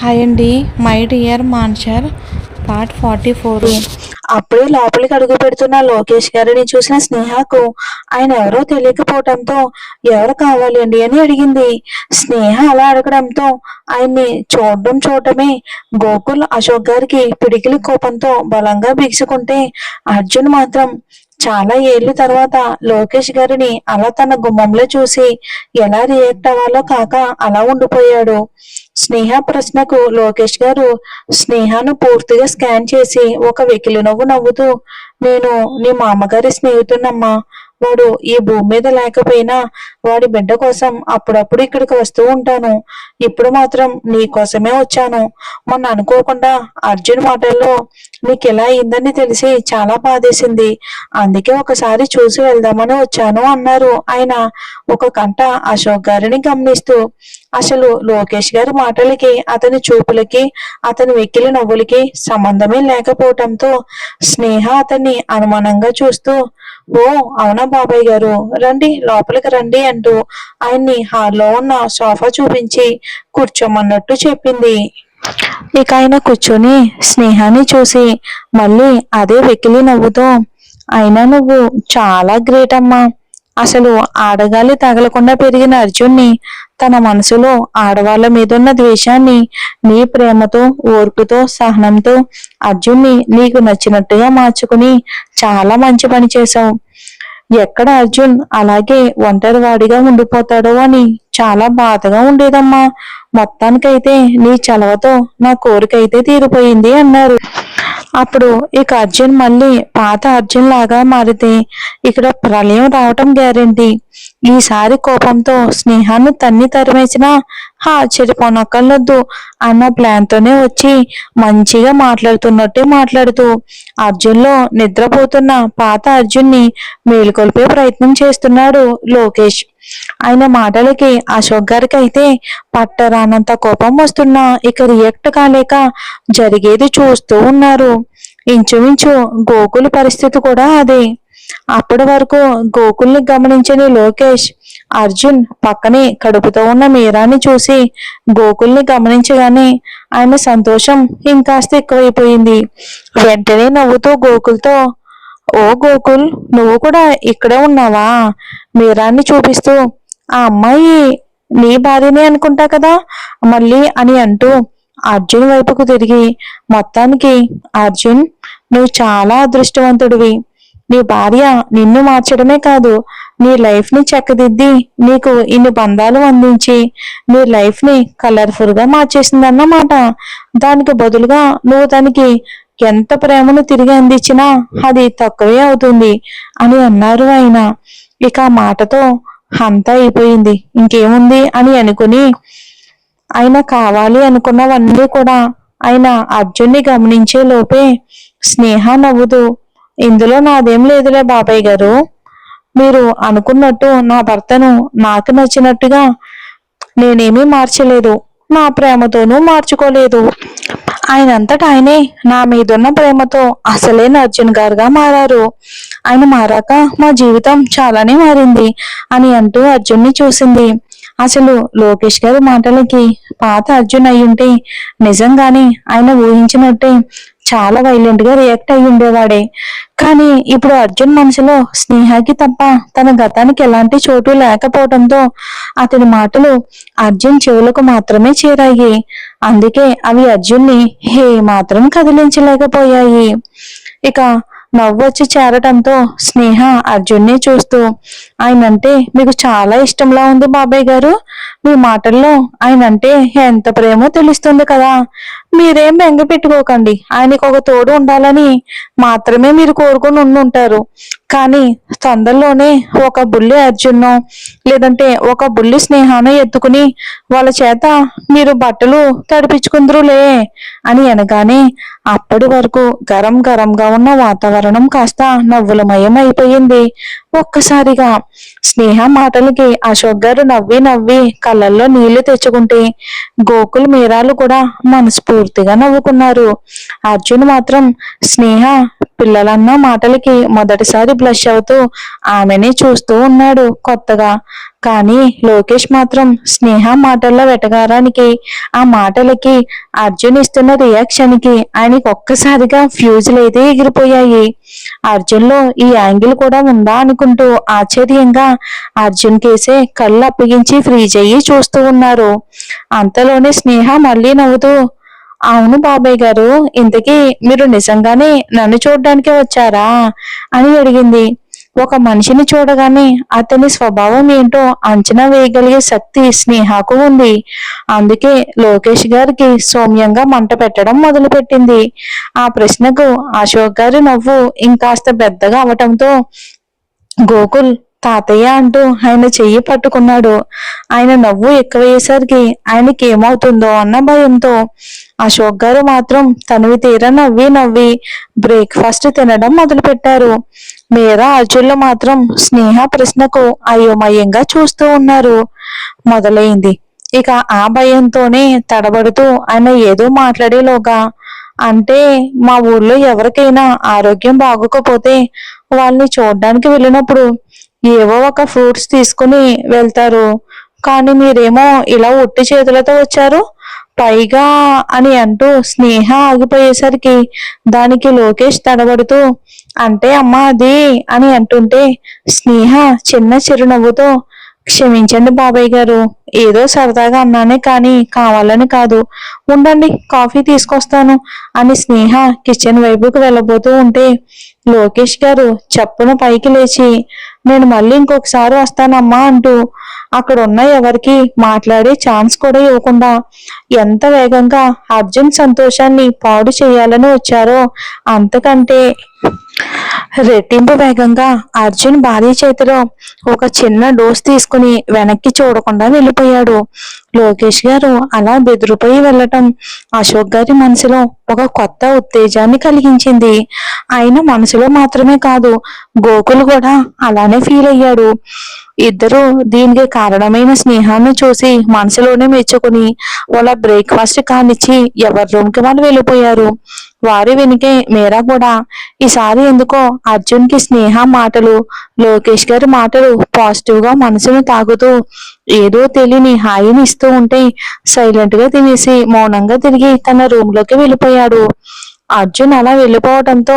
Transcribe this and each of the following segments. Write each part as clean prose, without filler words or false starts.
Hi అండి. My dear మాన్షర్ part 44. అప్పుడే లోపలికి అడుగు పెడుతున్న లోకేష్ గారిని చూసిన స్నేహకు ఆయన ఎవరో తెలియకపోవటంతో ఎవరు కావాలి అండి అని అడిగింది. స్నేహ అలా అడగడంతో ఆయన్ని చూడటమే గోకుల్ అశోక్ గారికి పిడికిలి కోపంతో బలంగా బిగుసుకుంటే అర్జున్ మాత్రం చాలా ఏళ్ల తర్వాత లోకేష్ గారిని అలా తన గుమ్మంలో చూసి ఎలా రియాక్ట్ అవ్వాలో కాక అలా ఉండిపోయాడు. స్నేహ ప్రశ్నకు లోకేష్ గారు స్నేహను పూర్తిగా స్కాన్ చేసి ఒక వెకిలి నవ్వు నవ్వుతూ, నేను నీ మామగారి స్నేహితున్నమ్మా. వాడు ఈ భూమి మీద లేకపోయినా వాడి బిడ్డ కోసం అప్పుడప్పుడు ఇక్కడికి వస్తూ ఉంటాను. ఇప్పుడు మాత్రం నీ కోసమే వచ్చాను. మొన్న అనుకోకుండా అర్జున్ మాటల్లో నీకు ఎలా అయిందని తెలిసి చాలా బాధేసింది. అందుకే ఒకసారి చూసి వెళ్దామని వచ్చాను అన్నారు ఆయన ఒక కంట అశోక్ గారిని గమనిస్తూ. అసలు లోకేష్ గారి మాటలకి, అతని చూపులకి, అతని వెక్కిలి నవ్వులకి సంబంధమే లేకపోవటంతో స్నేహ అతన్ని అనుమానంగా చూస్తూ, ఓ అవునా బాబాయ్ గారు, రండి లోపలికి రండి అంటూ ఆయన్ని హాల్లో ఉన్న సోఫా చూపించి కూర్చోమన్నట్టు చెప్పింది. ఇక ఆయన కూర్చొని స్నేహాన్ని చూసి మళ్ళీ అదే వెకిలి నవ్వుతో, అయినా నువ్వు చాలా గ్రేట్ అమ్మా. అసలు ఆడగాలి తగలకుండా పెరిగిన అర్జున్ని తన మనసులో ఆడవాళ్ల మీదున్న ద్వేషాన్ని నీ ప్రేమతో, ఓర్పుతో, సహనంతో అర్జున్ని నీకు నచ్చినట్టుగా మార్చుకుని చాలా మంచి పని చేశావు. ఎక్కడ అర్జున్ అలాగే ఒంటరివాడిగా ఉండిపోతాడో అని చాలా బాధగా ఉండేదమ్మా. మొత్తానికైతే నీ చలవతో నా కోరికైతే తీరిపోయింది అన్నారు. అప్పుడు ఇక అర్జున్ మళ్ళీ పాత అర్జున్ లాగా మారితే ఇక్కడ ప్రళయం రావటం గ్యారెంటీ. ఈసారి కోపంతో స్నేహాన్ని తన్ని తరిమేసినా ఆశ్చర్యపోనక్కర్లొద్దు అన్న ప్లాన్ తోనే వచ్చి మంచిగా మాట్లాడుతున్నట్టే మాట్లాడుతూ అర్జున్లో నిద్రపోతున్న పాత అర్జున్ని మేలుకొల్పే ప్రయత్నం చేస్తున్నాడు లోకేష్. ఆయన మాటలకి అశోక్ గారికి అయితే పట్టరానంత కోపం వస్తున్నా ఇక రియాక్ట్ కాలేక జరిగేది చూస్తూ ఉన్నారు. ఇంచుమించు గోకుల్ పరిస్థితి కూడా అదే. అప్పటి వరకు గోకుల్ని గమనించని లోకేష్ అర్జున్ పక్కనే కడుపుతో ఉన్న మీరాని చూసి గోకుల్ని గమనించగానే ఆయన సంతోషం ఇంకాస్త ఎక్కువైపోయింది. వెంటనే నవ్వుతూ గోకుల్తో, ఓ గోకుల్, నువ్వు కూడా ఇక్కడే ఉన్నావా? మీరాన్ని చూపిస్తూ, ఆ అమ్మాయి నీ భార్యనే అనుకుంటా కదా మళ్ళీ అని అంటూ అర్జున్ వైపుకు తిరిగి, మొత్తానికి అర్జున్, నువ్వు చాలా అదృష్టవంతుడివి. నీ భార్య నిన్ను మార్చడమే కాదు, నీ లైఫ్ ని చక్కదిద్ది నీకు ఇన్ని బంధాలు అందించి నీ లైఫ్ ని కలర్ఫుల్ గా మార్చేసిందన్నమాట. దానికి బదులుగా నువ్వు తనకి ఎంత ప్రేమను తిరిగి అందించినా అది తక్కువే అవుతుంది అని అన్నారు ఆయన. ఇక ఆ మాటతో అంతా అయిపోయింది, ఇంకేముంది అని అనుకుని ఆయన కావాలి అనుకున్నవన్నీ కూడా ఆయన అర్జున్ని గమనించే లోపే స్నేహ నవ్వుతూ, ఇందులో నాదేం లేదులే బాబాయ్ గారు. మీరు అనుకున్నట్టు నా భర్తను నాకు నచ్చినట్టుగా నేనేమీ మార్చలేదు, నా ప్రేమతోనూ మార్చుకోలేదు. ఆయనంతటా ఆయనే నా మీదున్న ప్రేమతో అసలైన అర్జున్ గారుగా మారారు. ఆయన మారాక మా జీవితం చాలానే మారింది అని అంటూ అర్జున్ని చూసింది. అసలు లోకేష్ గారి మాటలకి పాత అర్జున్ అయ్యుంటే నిజంగానే ఆయన ఊహించినట్టే చాలా వైలెంట్ గా రియాక్ట్ అయ్యి ఉండేవాడే. కానీ ఇప్పుడు అర్జున్ మనసులో స్నేహకి తప్ప తన గతానికి ఎలాంటి చోటు లేకపోవడంతో అతని మాటలు అర్జున్ చెవులకు మాత్రమే చేరాయి. అందుకే అవి అర్జున్ని ఏ మాత్రం కదిలించలేకపోయాయి. ఇక నవ్వొచ్చి చేరటంతో స్నేహ అర్జున్ని చూస్తూ, ఆయనంటే మీకు చాలా ఇష్టంలా ఉంది బాబాయ్ గారు. మీ మాటల్లో ఆయనంటే ఎంత ప్రేమో తెలుస్తుంది కదా. మీరేం బెంగ పెట్టుకోకండి, ఆయనకు ఒక తోడు ఉండాలని మాత్రమే మీరు కోరుకుని ఉండుంటారు. కానీ తొందరలోనే ఒక బుల్లి అర్జున్నో లేదంటే ఒక బుల్లి స్నేహానో ఎత్తుకుని వాళ్ళ చేత మీరు బట్టలు తడిపించుకుందరులే అని అనగానే అప్పటి వరకు గరం గరంగా ఉన్న వాతావరణం కాస్త నవ్వులమయం అయిపోయింది. ఒక్కసారిగా స్నేహ మాటలకి అశోక్ గారు నవ్వి నవ్వి కళ్ళల్లో నీళ్లు తెచ్చుకుంటే గోకుల్ మీరాలు కూడా మనస్ఫూర్తిగా నవ్వుకున్నారు. అర్జున్ మాత్రం స్నేహ పిల్లలన్న మాటలకి మొదటిసారి బ్లష్ అవుతూ ఆమెనే చూస్తూ ఉన్నాడు కొత్తగా. కానీ లోకేష్ మాత్రం స్నేహ మాటల్లో వెటకారానికి, ఆ మాటలకి, అర్జున్ ఇస్తున్న రియాక్షన్ కి ఆయనకి ఒక్కసారిగా ఫ్యూజులైతే ఎగిరిపోయాయి. అర్జున్ లో ఈ యాంగిల్ కూడా ఉందా అనుకుంటూ ఆశ్చర్యంగా అర్జున్ కేసే కళ్ళు అప్పగించి ఫ్రీజ్ అయ్యి చూస్తూ ఉన్నారు. అంతలోనే స్నేహ మళ్ళీ నవ్వుతూ, అవును బాబాయ్ గారు, ఇంతకీ మీరు నిజంగానే నన్ను చూడ్డానికి వచ్చారా అని అడిగింది. ఒక మనిషిని చూడగానే అతని స్వభావం ఏంటో అంచనా వేయగలిగే శక్తి స్నేహకు ఉంది. అందుకే లోకేష్ గారికి సౌమ్యంగా మంట పెట్టడం మొదలుపెట్టింది. ఆ ప్రశ్నకు అశోక్ గారి నవ్వు ఇంకాస్త పెద్దగా అవటంతో గోకుల్ తాతయ్య అంటూ ఆయన చెయ్యి పట్టుకున్నాడు. ఆయన నవ్వు ఎక్కువయ్యేసరికి ఆయనకి ఏమవుతుందో అన్న భయంతో అశోక్ గారు మాత్రం తనివి తీర నవ్వి నవ్వి బ్రేక్ఫాస్ట్ తినడం మొదలు పెట్టారు. మీరా అర్జున్లు మాత్రం స్నేహ ప్రశ్నకు అయోమయంగా చూస్తూ ఉన్నారు. మొదలైంది. ఇక ఆ భయంతోనే తడబడుతూ ఆయన ఏదో మాట్లాడేలోగా, అంటే మా ఊళ్ళో ఎవరికైనా ఆరోగ్యం బాగోకపోతే వాళ్ళని చూడడానికి వెళ్ళినప్పుడు ఏవో ఒక ఫ్రూట్స్ తీసుకుని వెళ్తారు. కానీ మీరేమో ఇలా ఒట్టి చేతులతో వచ్చారు పైగా అని అంటూ స్నేహ ఆగిపోయేసరికి దానికి లోకేష్ తడబడుతూ, అంటే అమ్మా అది అని అంటుంటే స్నేహ చిన్న చిరునవ్వుతో, క్షమించండి బాబాయ్ గారు, ఏదో సరదాగా అన్నానే కానీ కావాలని కాదు, ఉండండి కాఫీ తీసుకొస్తాను అని స్నేహ కిచెన్ వైపుకు వెళ్ళబోతూ ఉంటే లోకేష్ గారు చప్పున పైకి లేచి, నేను మళ్ళీ ఇంకొకసారి వస్తానమ్మా అంటూ అక్కడ ఉన్న ఎవరికి మాట్లాడే ఛాన్స్ కూడా ఇవ్వకుండా ఎంత వేగంగా అర్జున్ సంతోషాన్ని పాడు చేయాలని వచ్చారో అంతకంటే రెట్టింపు వేగంగా అర్జున్ భార్య చేతిలో ఒక చిన్న డోస్ తీసుకుని వెనక్కి చూడకుండా వెళ్ళిపోయాడు. లోకేష్ గారు అలా బెదిరిపోయి వెళ్ళటం అశోక్ గారి మనసులో ఒక కొత్త ఉత్తేజాన్ని కలిగించింది. ఆయన మనసులో మాత్రమే కాదు, గోకుల్ కూడా అలానే ఫీల్ అయ్యాడు. ఇద్దరు దీనికి కారణమైన స్నేహాన్ని చూసి మనసులోనే మెచ్చుకుని వాళ్ళ బ్రేక్ఫాస్ట్ కానిచ్చి ఎవరి రూమ్కి వాళ్ళు వెళ్ళిపోయారు. వారి వెనుకే మీరా కూడా ఈసారి ఎందుకో అర్జున్ కి స్నేహ మాటలు, లోకేష్ గారి మాటలు పాజిటివ్ గా మనసును తాగుతూ ఏదో తెలియని హాయిని ఇస్తూ ఉంటే సైలెంట్ గా తినేసి మౌనంగా తిరిగి తన రూమ్ లోకి వెళ్ళిపోయాడు. అర్జున్ అలా వెళ్ళిపోవడంతో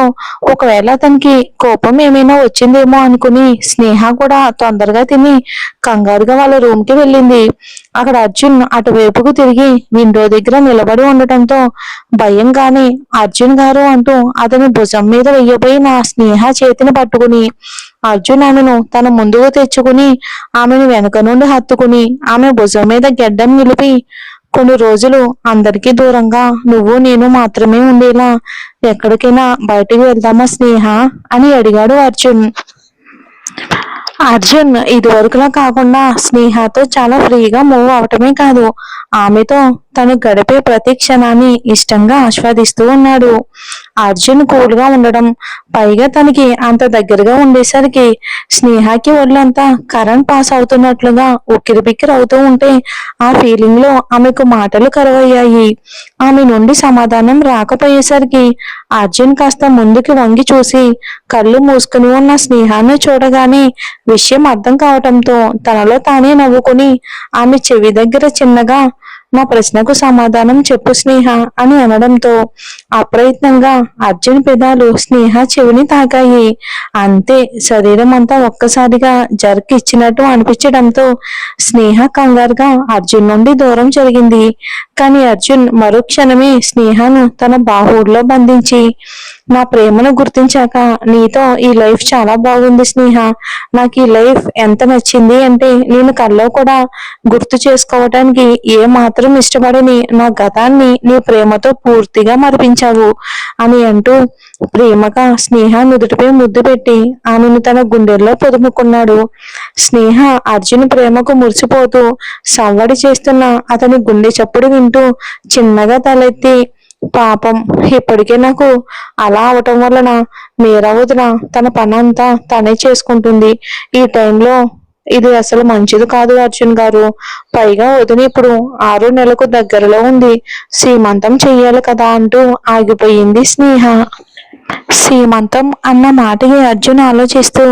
ఒకవేళ అతనికి కోపం ఏమైనా వచ్చిందేమో అనుకుని స్నేహ కూడా తొందరగా తిని కంగారుగా వాళ్ళ రూమ్ కి వెళ్ళింది. అక్కడ అర్జున్ అటువైపుకు తిరిగి విండో దగ్గర నిలబడి ఉండటంతో భయంగానే అర్జున్ గారు అంటూ అతని భుజం మీద వెయ్యబోయిన స్నేహ చేతిని పట్టుకుని అర్జున్ ఆమెను తన ముందుకు తెచ్చుకుని ఆమెను వెనుక నుండి హత్తుకుని ఆమె భుజం మీద గెడ్డం నిలిపి, కొన్ని రోజులు అందరికీ దూరంగా నువ్వు నేను మాత్రమే ఉండేలా ఎక్కడికైనా బయటికి వెళ్దామా స్నేహ అని అడిగాడు అర్జున్. అర్జున్ ఇదివరకులా కాకుండా స్నేహతో చాలా ఫ్రీగా మూవ్ అవటమే కాదు, ఆమెతో తను గడిపే ప్రతి క్షణాన్ని ఇష్టంగా ఆస్వాదిస్తూ ఉన్నాడు. అర్జున్ కూల్ గా ఉండడం, పైగా తనకి అంత దగ్గరగా ఉండేసరికి స్నేహకి ఒళ్ళంతా కరెంట్ పాస్ అవుతున్నట్లుగా ఉక్కిరి బిక్కిరి అవుతూ ఉంటే ఆ ఫీలింగ్ లో ఆమెకు మాటలు కరువయ్యాయి. ఆమె నుండి సమాధానం రాకపోయేసరికి అర్జున్ కాస్త ముందుకి వంగి చూసి కళ్ళు మూసుకుని ఉన్న స్నేహాన్ని చూడగానే విషయం అర్థం కావటంతో తనలో తానే నవ్వుకుని ఆమె చెవి దగ్గర చిన్నగా, నా ప్రశ్నకు సమాధానం చెప్పు స్నేహ అని అనడంతో అప్రయత్నంగా అర్జున్ పెదాలు స్నేహ చెవిని తాకాయి. అంతే, శరీరం అంతా ఒక్కసారిగా జర్క్ ఇచ్చినట్టు అనిపించడంతో స్నేహ కంగారుగా అర్జున్ నుండి దూరం జరిగింది. కానీ అర్జున్ మరుక్షణమే స్నేహను తన బాహువుల్లో బంధించి, నా ప్రేమను గుర్తించాక నీతో ఈ లైఫ్ చాలా బాగుంది స్నేహ, నాకు ఈ లైఫ్ ఎంత నచ్చింది అంటే నేను కల్లో కూడా గుర్తు చేసుకోవటానికి ఏ మాత్రం ఇష్టపడని నా గతాన్ని నీ ప్రేమతో పూర్తిగా మరిపించావు అని అంటూ ప్రేమగా స్నేహ నుదుటిపై ముద్దు పెట్టి ఆమెను తన గుండెల్లో పొదుముకున్నాడు. స్నేహ అర్జున్ ప్రేమకు మురిసిపోతూ సవ్వడి చేస్తున్న అతని గుండె చప్పుడు వింటూ చిన్నగా తలెత్తి, పాపం ఇప్పటికే నాకు అలా అవటం వలన మీరా వదిన తన పని అంతా తనే చేసుకుంటుంది, ఈ టైంలో ఇది అసలు మంచిది కాదు అర్జున్ గారు, పైగా వదిన ఇప్పుడు 6వ నెలకు దగ్గరలో ఉంది, సీమంతం చెయ్యాలి కదా అంటూ ఆగిపోయింది స్నేహ. సీమంతం అన్న మాటకి అర్జున్ ఆలోచిస్తూ,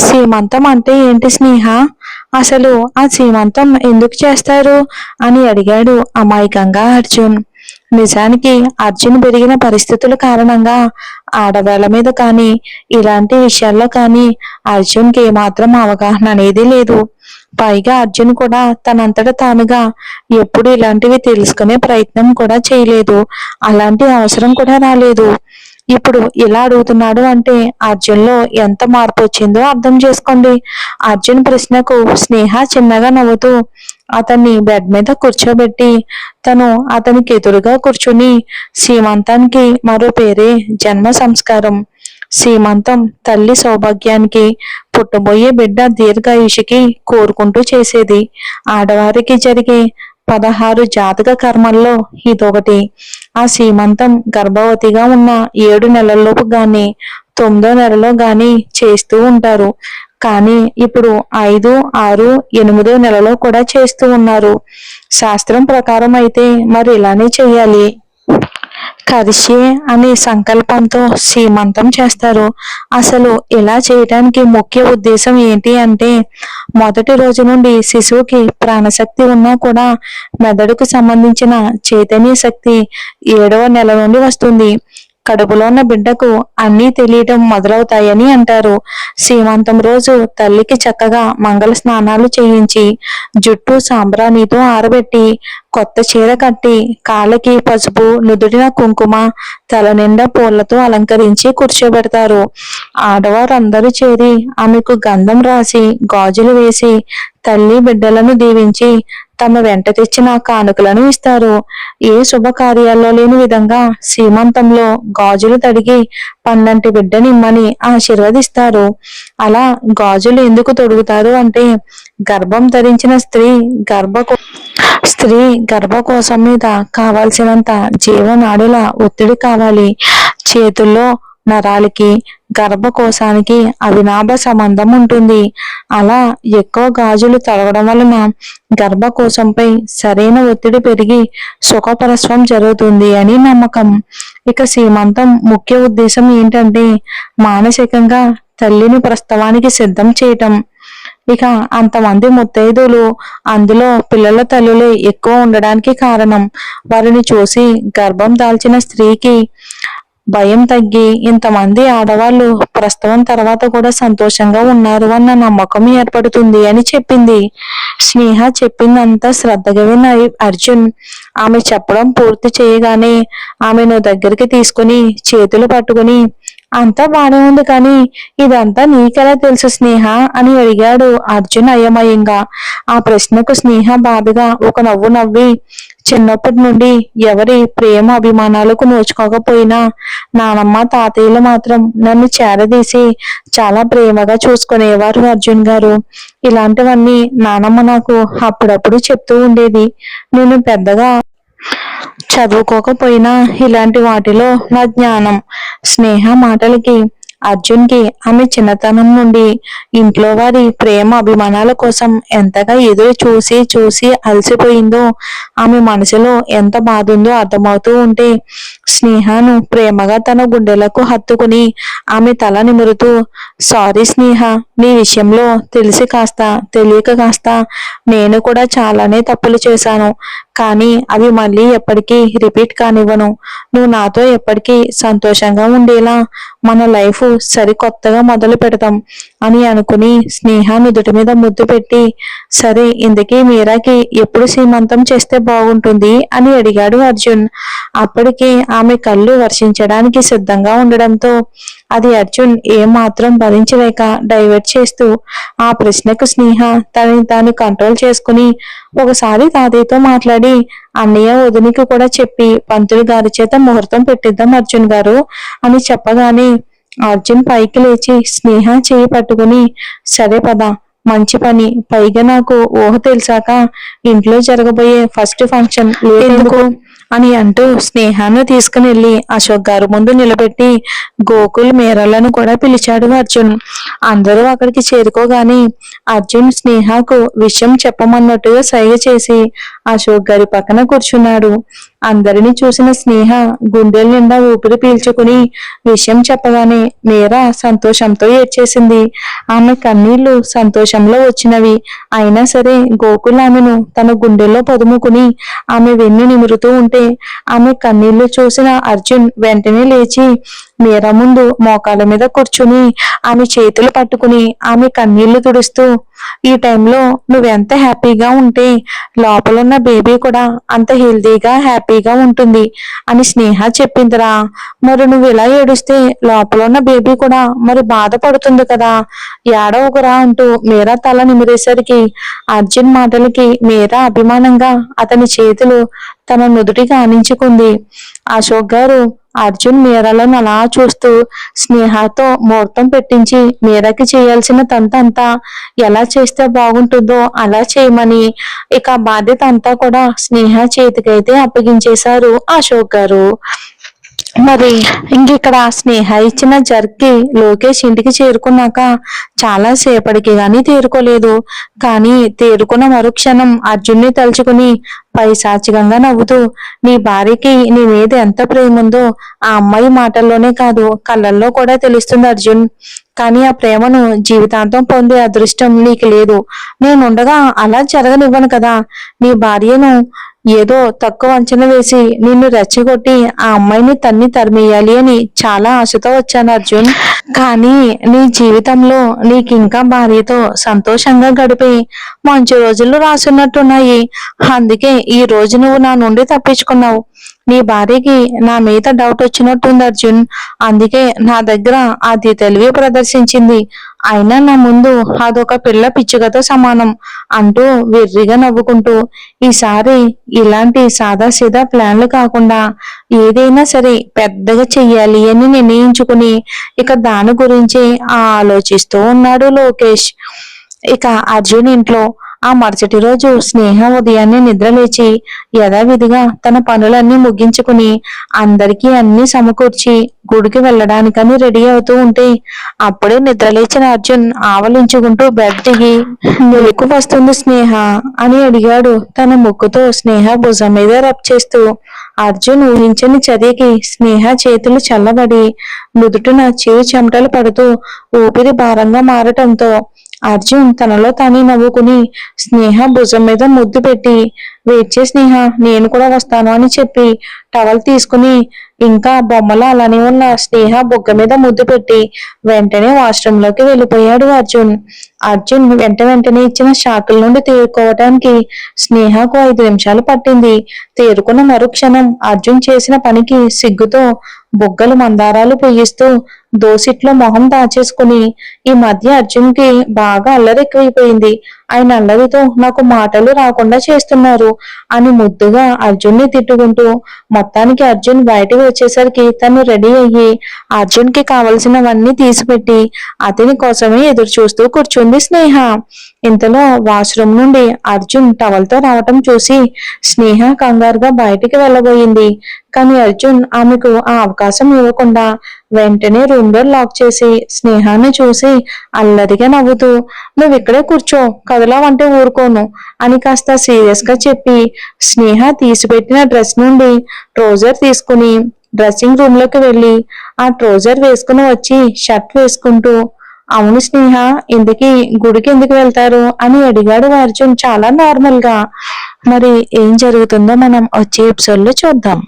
సీమంతం అంటే ఏంటి స్నేహ? అసలు ఆ సీమంతం ఎందుకు చేస్తారు అని అడిగాడు అమాయకంగా అర్జున్. నిజానికి అర్జున్ పెరిగిన పరిస్థితుల కారణంగా ఆడవాళ్ళ మీద కానీ ఇలాంటి విషయాల్లో కానీ అర్జున్కి ఏమాత్రం అవగాహన అనేది లేదు. పైగా అర్జున్ కూడా తనంతట తానుగా ఎప్పుడు ఇలాంటివి తెలుసుకునే ప్రయత్నం కూడా చేయలేదు. అలాంటి అవసరం కూడా రాలేదు. ఇప్పుడు ఇలా అడుగుతున్నాడు అంటే అర్జున్లో ఎంత మార్పు వచ్చిందో అర్థం చేసుకోండి. అర్జున్ ప్రశ్నకు స్నేహ చిన్నగా నవ్వుతూ అతన్ని బెడ్ మీద కూర్చోబెట్టి తను అతనికి ఎదురుగా కూర్చుని, సీమంతానికి మరో పేరే జన్మ సంస్కారం. సీమంతం తల్లి సౌభాగ్యానికి, పుట్టబోయే బిడ్డ దీర్ఘాయుషికి కోరుకుంటూ చేసేది. ఆడవారికి జరిగే 16 జాతక కర్మల్లో ఇదొకటి. ఆ సీమంతం గర్భవతిగా ఉన్న 7 నెలల్లోపు గాని 9వ నెలలో గాని చేస్తూ ఉంటారు. కానీ ఇప్పుడు 5, 6, 8వ నెలలో కూడా చేస్తూ ఉన్నారు. శాస్త్రం ప్రకారం అయితే మరి ఇలానే చేయాలి. కరిషే అనే సంకల్పంతో సీమంతం చేస్తారు. అసలు ఇలా చేయడానికి ముఖ్య ఉద్దేశం ఏంటి అంటే, మొదటి రోజు నుండి శిశువుకి ప్రాణశక్తి ఉన్నా కూడా మెదడుకు సంబంధించిన చైతన్య శక్తి 7వ నెల నుండి వస్తుంది. కడుపులో ఉన్న బిడ్డకు అన్నీ తెలియటం మొదలవుతాయని అంటారు. సీమంతం రోజు తల్లికి చక్కగా మంగళ స్నానాలు చేయించి, జుట్టు సాంబ్రాణితో ఆరబెట్టి, కొత్త చీర కట్టి, కాళ్ళకి పసుపు, నుదుటిన కుంకుమ, తల నిండా పూలతో అలంకరించి కూర్చోబెడతారు. ఆడవారందరూ చేరి ఆమెకు గంధం రాసి, గాజులు వేసి, తల్లి బిడ్డలను దీవించి తమ వెంట తెచ్చిన కానుకలను ఇస్తారు. ఏ శుభకార్యాల్లో లేని విధంగా సీమంతంలో గాజులు తడిగి పన్నంటి బిడ్డనిమ్మని ఆశీర్వదిస్తారు. అలా గాజులు ఎందుకు తొడుగుతారు అంటే, గర్భం ధరించిన స్త్రీ గర్భకోశం మీద కావాల్సినంత జీవనాడుల ఒత్తిడి కావాలి. చేతుల్లో నరాలకి గర్భకోశానికి అవినాభ సంబంధం ఉంటుంది. అలా ఎక్కువ గాజులు తొడగడం వలన గర్భకోశంపై సరైన ఒత్తిడి పెరిగి సుఖప్రసవం జరుగుతుంది అని నమ్మకం. ఇక సీమంతం ముఖ్య ఉద్దేశం ఏంటంటే, మానసికంగా తల్లిని ప్రసవానికి సిద్ధం చేయటం. ఇక అంతమంది ముత్తైదులు, అందులో పిల్లల తల్లులే ఎక్కువ ఉండడానికి కారణం, వారిని చూసి గర్భం దాల్చిన స్త్రీకి భయం తగ్గి ఇంతమంది ఆడవాళ్ళు ప్రసవం తర్వాత కూడా సంతోషంగా ఉన్నారు అన్న నమ్మకం ఏర్పడుతుంది అని చెప్పింది. స్నేహ చెప్పిందంతా శ్రద్ధగా విన్న అర్జున్ ఆమె చెప్పడం పూర్తి చేయగానే ఆమెను దగ్గరికి తీసుకుని చేతులు పట్టుకుని, అంతా బానే ఉంది కానీ ఇదంతా నీకెలా తెలుసు స్నేహ అని అడిగాడు అర్జున్ అయోమయంగా. ఆ ప్రశ్నకు స్నేహ బాధగా ఒక నవ్వు నవ్వి, చిన్నప్పటి నుండి ఎవరి ప్రేమ అభిమానాలకు నోచుకోకపోయినా నానమ్మ తాతయ్యలు మాత్రం నన్ను చేరదీసి చాలా ప్రేమగా చూసుకునేవారు అర్జున్ గారు. ఇలాంటివన్నీ నానమ్మ నాకు అప్పుడప్పుడు చెప్తూ ఉండేది. నేను పెద్దగా చదువుకోకపోయినా ఇలాంటి వాటిలో నా జ్ఞానం. స్నేహ మాటలకి అర్జున్కి ఆమె చిన్నతనం నుండి ఇంట్లో వారి ప్రేమ అభిమానాల కోసం ఎంతగా ఎదురు చూసి చూసి అలసిపోయిందో, ఆమె మనసులో ఎంత బాధ ఉందో అర్థమవుతూ ఉంటే స్నేహను ప్రేమగా తన గుండెలకు హత్తుకుని ఆమె తల నిమురుతూ, సారీ స్నేహ, నీ విషయంలో తెలిసి కాస్త తెలియక కాస్త నేను కూడా చాలానే తప్పులు చేశాను. కానీ అవి మళ్ళీ ఎప్పటికీ రిపీట్ కానివ్వను. నువ్వు నాతో ఎప్పటికీ సంతోషంగా ఉండేలా మన లైఫ్ సరికొత్తగా మొదలు పెడతాం అని అనుకుని స్నేహ నుదుటి మీద ముద్దు పెట్టి, సరే ఇంతకీ మీరాకి ఎప్పుడు సీమంతం చేస్తే బాగుంటుంది అని అడిగాడు అర్జున్. అప్పటికే ఆమె కళ్ళు వర్షించడానికి సిద్ధంగా ఉండడంతో అది అర్జున్ ఏమాత్రం భరించలేక డైవర్ట్ చేస్తూ, ఆ ప్రశ్నకు స్నేహ తనని తాను కంట్రోల్ చేసుకుని, ఒకసారి తాతయ్యతో మాట్లాడి అన్నయ్య వదినికి కూడా చెప్పి పంతులు గారి చేత ముహూర్తం పెట్టిద్దాం అర్జున్ గారు అని చెప్పగానే అర్జున్ పైకి లేచి స్నేహ చేయి పట్టుకుని, సరే పద, మంచి పని, పైగా నాకు ఊహ తెలిసాక ఇంట్లో జరగబోయే ఫస్ట్ ఫంక్షన్ ఎందుకు అని అంటూ స్నేహాన్ని తీసుకుని వెళ్ళి అశోక్ గారు ముందు నిలబెట్టి గోకుల్ మీరాలను కూడా పిలిచాడు అర్జున్. అందరూ అక్కడికి చేరుకోగానే అర్జున్ స్నేహకు విషయం చెప్పమన్నట్టుగా సైగ చేసి అశోక్ గారి పక్కన కూర్చున్నాడు. అందరినీ చూసిన స్నేహ గుండెల నిండా ఊపిరి పీల్చుకుని విషయం చెప్పగానే మీరా సంతోషంతో ఏడ్చేసింది. ఆమె కన్నీళ్లు సంతోషంలో వచ్చినవి. అయినా సరే గోకుల్ ఆమెను తన గుండెల్లో పొదుముకుని ఆమె వెన్ను నిమురుతూ ఉంటే ఆమె కన్నీళ్లు చూసిన అర్జున్ వెంటనే లేచి మీరా ముందు మోకాళ్ళ మీద కూర్చుని ఆమె చేతులు పట్టుకుని ఆమె కన్నీళ్లు తుడుస్తూ, ఈ టైంలో నువ్వెంత హ్యాపీగా ఉంటే లోపల ఉన్న బేబీ కూడా అంత హెల్తీగా హ్యాపీగా ఉంటుంది అని స్నేహ చెప్పిందిరా. మరి నువ్వు ఇలా ఏడుస్తే లోపల ఉన్న బేబీ కూడా మరి బాధపడుతుంది కదా, ఏడవకురా అంటూ మీరా తల నిమిరేసరికి అర్జున్ మాటలకి మీరా అభిమానంగా అతని చేతులు తన నుదుటిగా ఆనించుకుంది. అశోక్ గారు అర్జున్ మీరాలను అలా చూస్తూ స్నేహతో ముహూర్తం పెట్టించి మీరాకి చేయాల్సిన తంతంతా ఎలా చేస్తే బాగుంటుందో అలా చేయమని ఇక బాధ్యత అంతా కూడా స్నేహ చేతికైతే అప్పగించేశారు అశోక్ గారు. మరి ఇంకిక్కడ స్నేహ ఇచ్చిన జర్కి లోకేష్ ఇంటికి చేరుకున్నాక చాలా సేపటికి గాని తేరుకోలేదు. కానీ తేరుకున్న మరుక్షణం అర్జున్ని తలుచుకుని పైశాచికంగా నవ్వుతూ, నీ భార్యకి నీ మీద ఎంత ప్రేమ ఉందో ఆ అమ్మాయి మాటల్లోనే కాదు కళ్ళల్లో కూడా తెలుస్తుంది అర్జున్. కానీ ఆ ప్రేమను జీవితాంతం పొందే అదృష్టం నీకు లేదు. నేనుండగా అలా జరగనివ్వను కదా. నీ భార్యను ఏదో తక్కువ అంచనా వేసి నిన్ను రెచ్చగొట్టి ఆ అమ్మాయిని తరిమేయాలి అని చాలా ఆశతో వచ్చాను అర్జున్. కానీ నీ జీవితంలో నీకింకా భార్యతో సంతోషంగా గడిపే మంచి రోజులు రాసున్నట్టున్నాయి. అందుకే ఈ రోజు నువ్వు నా నుండి తప్పించుకున్నావు. నీ భార్యకి నా మీద డౌట్ వచ్చినట్టుంది అర్జున్. అందుకే నా దగ్గర అది తెలివి ప్రదర్శించింది. అయినా నా ముందు అదొక పిల్ల పిచ్చుకతో సమానం అంటూ వెర్రిగా నవ్వుకుంటూ, ఈసారి ఇలాంటి సాదాసీదా ప్లాన్లు కాకుండా ఏదైనా సరే పెద్దగా చెయ్యాలి అని నిర్ణయించుకుని ఇక దాని గురించి ఆలోచిస్తూ ఉన్నాడు లోకేష్. ఇక అర్జున్ ఇంట్లో ఆ మరుసటి రోజు స్నేహ ఉదయాన్నే నిద్రలేచి యథావిధిగా తన పనులన్నీ ముగించుకుని అందరికీ అన్ని సమకూర్చి గుడికి వెళ్ళడానికని రెడీ అవుతూ ఉంటే అప్పుడే నిద్రలేచిన అర్జున్ ఆవలించుకుంటూ బెడ్ దిగి, మెలకు వస్తుంది స్నేహ అని అడిగాడు తన ముక్కుతో స్నేహ భుజం మీద రబ్ చేస్తూ. అర్జున్ ఊహించని చర్యకి స్నేహ చేతులు చల్లబడి నుదుటిన చిరు చెమటలు పడుతూ ఊపిరి భారంగా మారటంతో అర్జున్ తనలో తానే నవ్వుకుని స్నేహ భుజం మీద ముద్దు పెట్టి, వేచే స్నేహ నేను కూడా వస్తాను అని చెప్పి టవల్ తీసుకుని ఇంకా బొమ్మలో అలానే ఉన్న స్నేహ బుగ్గ మీద ముద్దు పెట్టి వెంటనే వాష్రూమ్ లోకి వెళ్ళిపోయాడు అర్జున్. అర్జున్ వెంటనే ఇచ్చిన షాకుల నుండి తేరుకోవటానికి స్నేహకు 5 నిమిషాలు పట్టింది. తేరుకున్న మరుక్షణం అర్జున్ చేసిన పనికి సిగ్గుతో బుగ్గలు మందారాలు పొయ్యిస్తూ దోసిట్లో మొహం దాచేసుకుని, ఈ మధ్య అర్జున్ కి బాగా అల్లరి ఎక్కువైపోయింది. ఆయన అల్లరితో నాకు మాటలు రాకుండా చేస్తున్నారు అని ముద్దుగా అర్జున్ ని తిట్టుకుంటూ మొత్తానికి అర్జున్ బయటకు వచ్చేసరికి తను రెడీ అయ్యి అర్జున్ కి కావలసినవన్నీ తీసిపెట్టి అతని కోసమే ఎదురు చూస్తూ కూర్చుంది స్నేహ. ఇంతలో వాష్రూమ్ నుండి అర్జున్ టవల్తో రావటం చూసి స్నేహ కంగారుగా బయటికి వెళ్ళబోయింది. కానీ అర్జున్ ఆమెకు ఆ అవకాశం ఇవ్వకుండా వెంటనే రూమ్ డోర్ లాక్ చేసి స్నేహాన్ని చూసి అల్లరిగా నవ్వుతూ, నువ్వు ఇక్కడే కూర్చో, కదలావంటే ఊరుకోను అని కాస్త సీరియస్ గా చెప్పి స్నేహ తీసిపెట్టిన డ్రెస్ నుండి ట్రౌజర్ తీసుకుని డ్రెస్సింగ్ రూమ్ లోకి వెళ్ళి ఆ ట్రౌజర్ వేసుకుని వచ్చి షర్ట్ వేసుకుంటూ, అవును స్నేహ, ఇందుకి గుడికి ఎందుకు వెళ్తారు అని అడిగాడు అర్జున్ చాలా నార్మల్ గా. మరి ఏం జరుగుతుందో మనం వచ్చే ఎపిసోడ్ లో చూద్దాం.